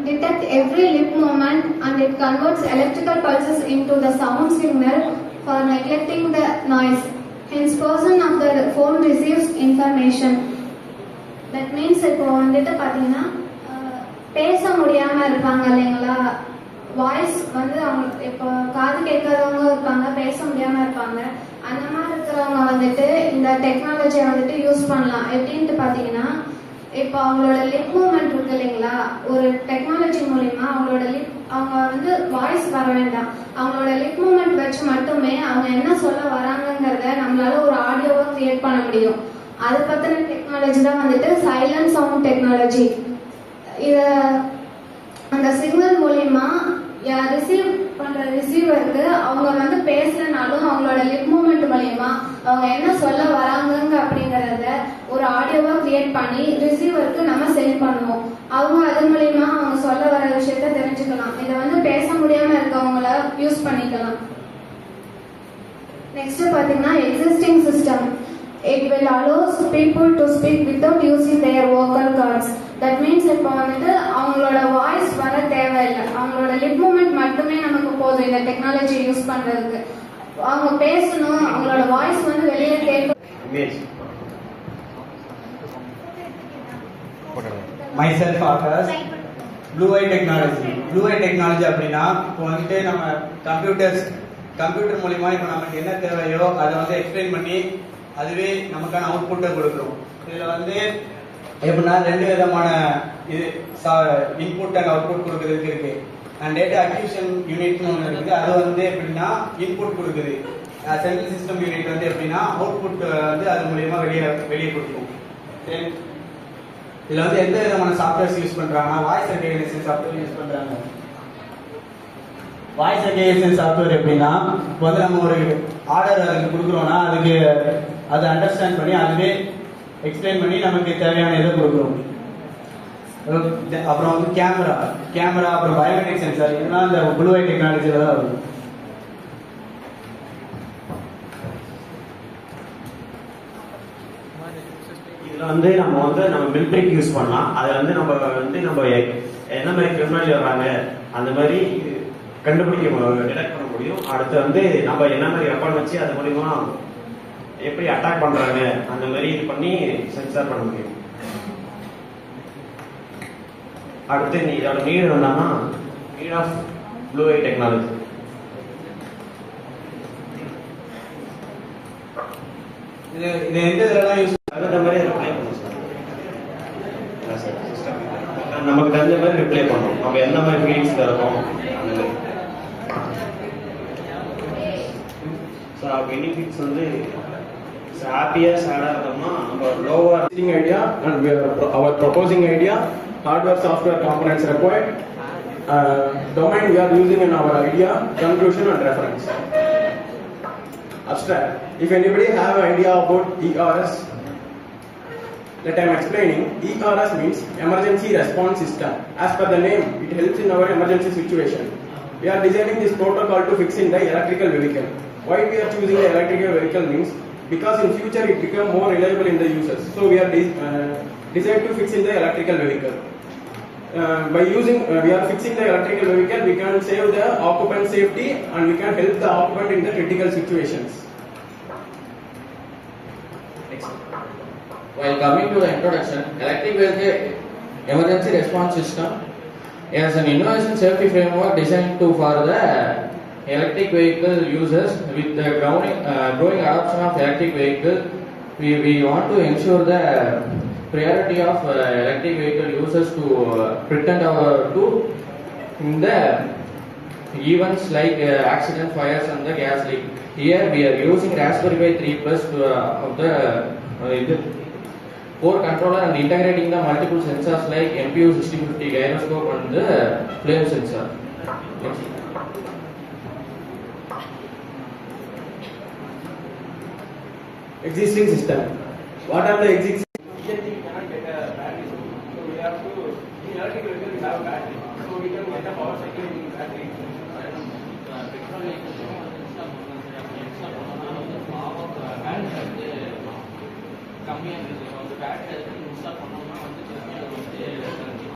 detect every lip movement and it converts electrical pulses into the sound signal for neglecting the noise. Hence, person of the phone receives information. That means இப்போ வந்துட்டு பாத்தீங்கன்னா பேச முடியாம இருப்பாங்க இல்லைங்களா, voice வந்து அவங்க இப்போ காது கேட்காதவங்க இருப்பாங்க, பேச முடியாம இருப்பாங்க. அந்த மாதிரி இருக்கிறவங்க வந்துட்டு இந்த டெக்னாலஜியை வந்துட்டு யூஸ் பண்ணலாம். எப்படின்ட்டு பாத்தீங்கன்னா, இப்போ அவங்களோட லிப் மூவ்மெண்ட் இருக்கு இல்லைங்களா, ஒரு டெக்னாலஜி மூலியமா அவங்க வந்து வாய்ஸ் வர வேண்டாம், அவங்களோட லிப் மூவ்மெண்ட் வச்சு மட்டுமே அவங்க என்ன சொல்ல வராங்கிறத நம்மளால ஒரு ஆடியோவா கிரியேட் பண்ண முடியும். அதை பத்தின டெக்னாலஜி தான் வந்துட்டு சைலண்ட் சவுண்ட் டெக்னாலஜி. இத அந்த சிக்னல் மூலியமா ரிசீவ் பண்ற ரிசீவருக்கு அவங்க வந்து பேசுறனாலும் அவங்களோட லிப் மூவ்மெண்ட் மூலியமா அவங்க என்ன சொல்ல வராங்க அப்படிங்கறத ஒரு ஆடியோவா கிரியேட் பண்ணி ரிசீவருக்கு நம்ம சென்ட் பண்ணுவோம். அவங்க அது மூலியமா அவங்க சொல்ல வர விஷயத்த தெரிஞ்சுக்கலாம். இதை வந்து பேச முடியாம இருக்கவங்கள யூஸ் பண்ணிக்கலாம். நெக்ஸ்ட் பாத்தீங்கன்னா existing system. It will allow people to speak without using their vocal cords. That means இப்போ வந்துட்டு அவங்களோட வாய்ஸ் வர தேவையில்லை, அவங்களோட லிப் மூவ்மெண்ட் மட்டுமே நமக்கு போதும் இந்த டெக்னாலஜி யூஸ் பண்றதுக்கு. அவங்க பேசணும், அவங்களோட வாய்ஸ் வந்து வெளியே கேட்கும். Myself Akash, Blue Eye Technology. Blue Eye Technology அப்படின்னா இப்போ வந்துட்டு நம்ம கம்ப்யூட்டர் மூலியமா இப்போ நமக்கு என்ன தேவையோ அதை வந்து எக்ஸ்பிளைன் பண்ணி அதுவே நமக்கான அவுட்புட்டை கொடுக்குறோம். இதுல வந்து எப்படின்னா 2 விதமான இது இன்புட் அண்ட் அவுட்புட் கொடுக்கறதுக்கு இருக்கு. அண்ட் டேட்டா அக்யூஷன் யூனிட்னு ஒன்று இருக்குது, அது வந்து எப்படின்னா இன்புட் கொடுக்குது. சென்ட்ரல் சிஸ்டம் யூனிட் வந்து எப்படின்னா அவுட்புட் வந்து அது மூலியமா வெளியே கொடுக்கும். இதுல வந்து எந்த விதமான சாஃப்ட்வேர்ஸ் யூஸ் பண்றாங்கன்னா வாய்ஸ் ரெகக்னிஷன் சாஃப்ட்வேர் யூஸ் பண்றாங்க. வாய்ஸ் ரெகக்னிஷன் சாஃப்ட்வேர் எப்படின்னா இப்போ வந்து நம்ம ஒரு ஆர்டர் அதுக்கு கொடுக்குறோம்னா அதுக்கு அதை அண்டர்ஸ்டாண்ட் பண்ணி அதுவே எக்ஸ்பிளைன் பண்ணி நமக்கு தேவையான இதை கொடுக்குறோம். அப்புறம் வந்து கேமரா அப்புறம் பயோமெட்ரிக் சென்சார், இதெல்லாம் இந்த ப்ளூ ஐ டெக்னாலஜியில தான் வரும். இதுல வந்து நம்ம மில்ட்ரிக் யூஸ் பண்ணலாம். அதை வந்து நம்ம என்ன மாதிரி கிரிமினல் வர்றாங்க அந்த மாதிரி டிடெக்ட் பண்ண முடியும். அடுத்து வந்து நம்ம என்ன மாதிரி வெப்பன் வச்சு அது மூலியமா எப்படி அட்டாக் பண்றாங்க அந்த மாதிரி இது பண்ணி சென்சார் பண்ண முடியும். அடுத்து இதோட நீட் என்னன்னா need of blue eye technology. இது எந்த இதெல்லாம் யூஸ் அந்த மாதிரி ரிப்ளை பண்ணும் சிஸ்டம் நமக்கு தெரிஞ்ச மாதிரி ரிப்ளை பண்ணும். நம்ம எந்த மாதிரி ஃபீல்ட்ஸ் தரணும் அந்த மாதிரி. பெனிஃபிட்ஸ் வந்து ஹாப்பியா சேடா இருந்தோம்னா நம்ம லோவா idea and our proposing idea, hardware software components required, domain we are using in our idea, conclusion and reference. Abstract. If anybody have an idea about ERS, that I am explaining. ERS means emergency response system. As per the name, it helps in our emergency situation. We are designing this protocol to fix in the electrical vehicle. Why we are choosing the electrical vehicle means because in future it become more reliable in the users. So we are designed to fix in the electrical vehicle. By using we are fixing the electrical vehicle, we can save the occupant safety and we can help the occupant in the critical situations. While coming to the introduction, electric vehicle emergency response system is an innovation safety framework designed for the electric vehicle users. With the growing adoption of electric vehicle, we want to ensure the priority of electric vehicle users to pretend to in the events like accident, fires and the gas leak. Here we are using Raspberry Pi 3 Plus of the core controller and integrating the multiple sensors like MPU 6050 gyroscope and the flame sensor. Existing system. What are the existing? கம்மியாக இருக்குது. Battery install பண்ணோம்னா வந்து